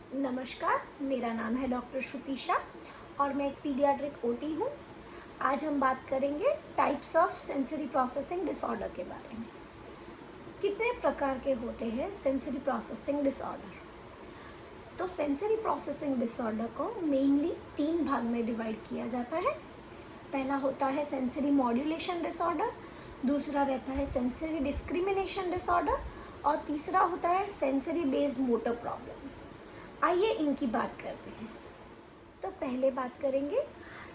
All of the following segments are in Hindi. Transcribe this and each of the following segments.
नमस्कार, मेरा नाम है डॉक्टर श्रुतिशा और मैं एक पीडियाट्रिक ओटी हूँ। आज हम बात करेंगे types of sensory processing disorder के बारे में। कितने प्रकार के होते हैं सेंसरी प्रोसेसिंग डिसऑर्डर? तो सेंसरी प्रोसेसिंग डिसऑर्डर को मेनली 3 भाग में डिवाइड किया जाता है। पहला होता है सेंसरी मॉड्यूलेशन डिसऑर्डर, दूसरा रहता है सेंसरी डिस्क्रिमिनेशन डिसऑर्डर और तीसरा होता है सेंसरी बेस्ड मोटर प्रॉब्लम्स। आइए इनकी बात करते हैं। तो पहले बात करेंगे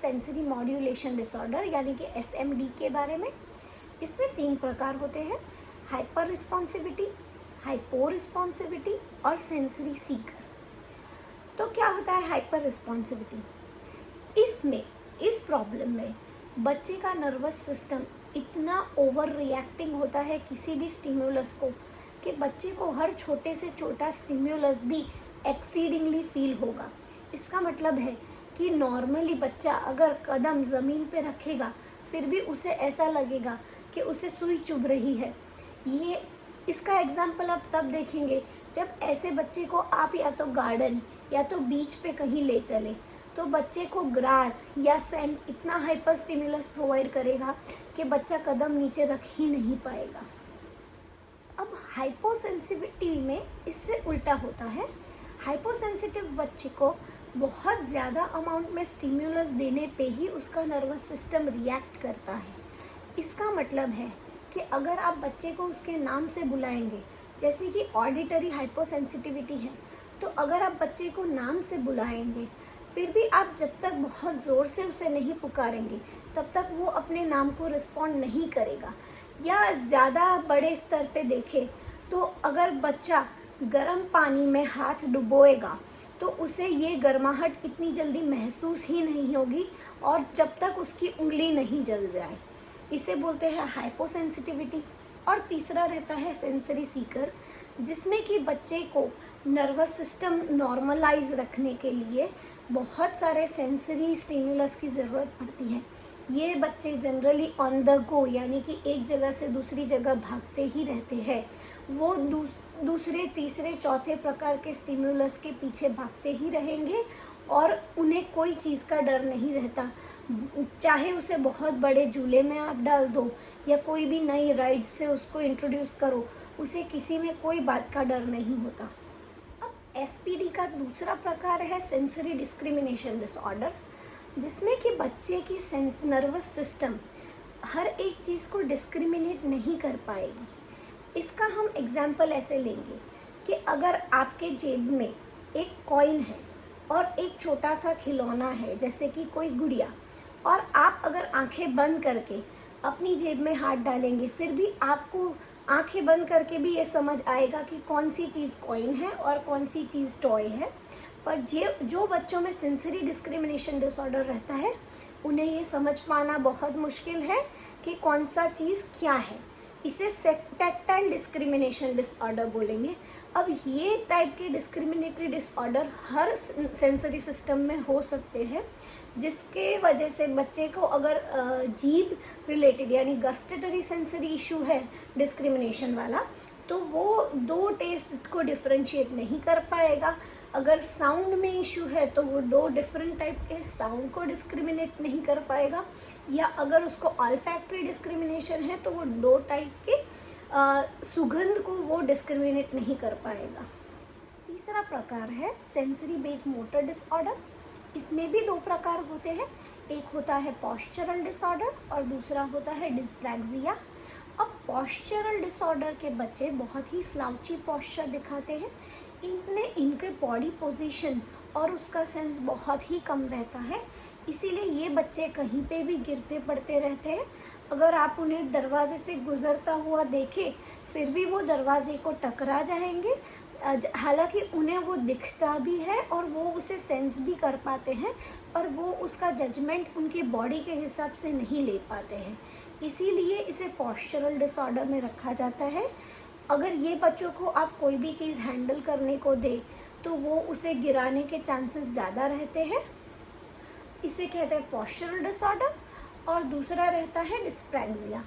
सेंसरी मॉड्यूलेशन डिसऑर्डर यानी कि एसएमडी के बारे में। इसमें 3 प्रकार होते हैं: हाइपर रिस्पॉन्सिविटी, हाइपो रिस्पॉन्सिविटी और सेंसरी सीकर। तो क्या होता है हाइपर रिस्पॉन्सिविटी? इस प्रॉब्लम में बच्चे का नर्वस सिस्टम इतना ओवर रिएक्टिंग होता है किसी भी स्टिम्युलस को कि बच्चे को हर छोटे से छोटा स्टिम्युलस भी एक्सीडिंगली फील होगा। इसका मतलब है कि नॉर्मली बच्चा अगर कदम ज़मीन पे रखेगा फिर भी उसे ऐसा लगेगा कि उसे सुई चुभ रही है। ये इसका एग्जाम्पल आप तब देखेंगे जब ऐसे बच्चे को आप या तो गार्डन या तो बीच पे कहीं ले चले तो बच्चे को ग्रास या सैंड इतना हाइपर स्टिमुलस प्रोवाइड करेगा कि बच्चा कदम नीचे रख ही नहीं पाएगा। अब हाइपोसेंसिटिविटी में इससे उल्टा होता है। हाइपोसेंसिटिव बच्चे को बहुत ज़्यादा अमाउंट में स्टिम्युलस देने पे ही उसका नर्वस सिस्टम रिएक्ट करता है। इसका मतलब है कि अगर आप बच्चे को उसके नाम से बुलाएंगे, जैसे कि ऑडिटरी हाइपोसेंसिटिविटी है, तो अगर आप बच्चे को नाम से बुलाएंगे फिर भी आप जब तक बहुत ज़ोर से उसे नहीं पुकारेंगे तब तक वो अपने नाम को रिस्पॉन्ड नहीं करेगा। या ज़्यादा बड़े स्तर पे देखें तो अगर बच्चा गर्म पानी में हाथ डुबोएगा तो उसे ये गर्माहट इतनी जल्दी महसूस ही नहीं होगी और जब तक उसकी उंगली नहीं जल जाए। इसे बोलते हैं हाइपोसेंसिटिविटी। और तीसरा रहता है सेंसरी सीकर, जिसमें कि बच्चे को नर्वस सिस्टम नॉर्मलाइज रखने के लिए बहुत सारे सेंसरी स्टिमुलस की ज़रूरत पड़ती है। ये बच्चे जनरली ऑन द गो यानी कि एक जगह से दूसरी जगह भागते ही रहते हैं। वो दूसरे तीसरे चौथे प्रकार के स्टिमुलस के पीछे भागते ही रहेंगे और उन्हें कोई चीज़ का डर नहीं रहता। चाहे उसे बहुत बड़े झूले में आप डाल दो या कोई भी नई राइड से उसको इंट्रोड्यूस करो, उसे किसी में कोई बात का डर नहीं होता। अब एसपीडी का दूसरा प्रकार है सेंसरी डिस्क्रिमिनेशन डिसऑर्डर, जिसमें कि बच्चे की नर्वस सिस्टम हर एक चीज़ को डिस्क्रिमिनेट नहीं कर पाएगी। इसका हम एग्जाम्पल ऐसे लेंगे कि अगर आपके जेब में एक कॉइन है और एक छोटा सा खिलौना है जैसे कि कोई गुड़िया, और आप अगर आंखें बंद करके अपनी जेब में हाथ डालेंगे फिर भी आपको आंखें बंद करके भी ये समझ आएगा कि कौन सी चीज़ कॉइन है और कौन सी चीज़ टॉय है। पर जो बच्चों में सेंसरी डिस्क्रिमिनेशन डिसऑर्डर रहता है उन्हें ये समझ पाना बहुत मुश्किल है कि कौन सा चीज़ क्या है। इसे टैक्टाइल डिस्क्रिमिनेशन डिसऑर्डर बोलेंगे। अब ये टाइप के डिस्क्रिमिनेटरी डिसऑर्डर हर सेंसरी सिस्टम में हो सकते हैं, जिसके वजह से बच्चे को अगर जीभ रिलेटेड यानी गस्टेटरी सेंसरी इशू है डिस्क्रिमिनेशन वाला, तो वो 2 टेस्ट को डिफरेंशिएट नहीं कर पाएगा। अगर साउंड में इशू है तो वो 2 डिफरेंट टाइप के साउंड को डिस्क्रिमिनेट नहीं कर पाएगा। या अगर उसको ऑल्फैक्टरी डिस्क्रिमिनेशन है तो वो 2 टाइप के सुगंध को वो डिस्क्रिमिनेट नहीं कर पाएगा। तीसरा प्रकार है सेंसरी बेस्ड मोटर डिसऑर्डर। इसमें भी 2 प्रकार होते हैं, एक होता है पॉस्चरल डिसऑर्डर और दूसरा होता है डिस्प्रैक्सिया। अब पॉस्चरल डिसऑर्डर के बच्चे बहुत ही स्लाउची पॉस्चर दिखाते हैं। इनके बॉडी पोजीशन और उसका सेंस बहुत ही कम रहता है, इसीलिए ये बच्चे कहीं पे भी गिरते पड़ते रहते हैं। अगर आप उन्हें दरवाजे से गुजरता हुआ देखें फिर भी वो दरवाजे को टकरा जाएंगे, हालांकि उन्हें वो दिखता भी है और वो उसे सेंस भी कर पाते हैं, पर वो उसका जजमेंट उनकी बॉडी के हिसाब से नहीं ले पाते हैं। इसीलिए इसे पॉस्चरल डिसऑर्डर में रखा जाता है। अगर ये बच्चों को आप कोई भी चीज़ हैंडल करने को दे तो वो उसे गिराने के चांसेस ज़्यादा रहते हैं। इसे कहते हैं पॉस्चरल डिसऑर्डर। और दूसरा रहता है डिस्प्रैक्सिया।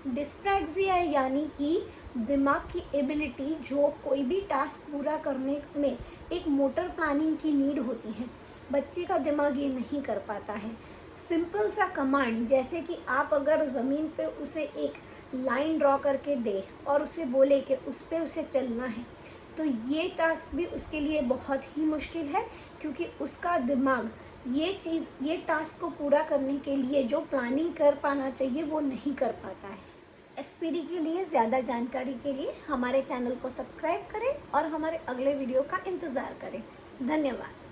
डिस्प्रैक्सिया यानी कि दिमाग की एबिलिटी, जो कोई भी टास्क पूरा करने में एक मोटर प्लानिंग की नीड होती है, बच्चे का दिमाग ये नहीं कर पाता है। सिंपल सा कमांड, जैसे कि आप अगर ज़मीन पे उसे एक लाइन ड्रॉ करके दे और उसे बोले कि उस पे उसे चलना है, तो ये टास्क भी उसके लिए बहुत ही मुश्किल है, क्योंकि उसका दिमाग ये टास्क को पूरा करने के लिए जो प्लानिंग कर पाना चाहिए वो नहीं कर पाता है। एसपीडी के लिए ज़्यादा जानकारी के लिए हमारे चैनल को सब्सक्राइब करें और हमारे अगले वीडियो का इंतज़ार करें। धन्यवाद।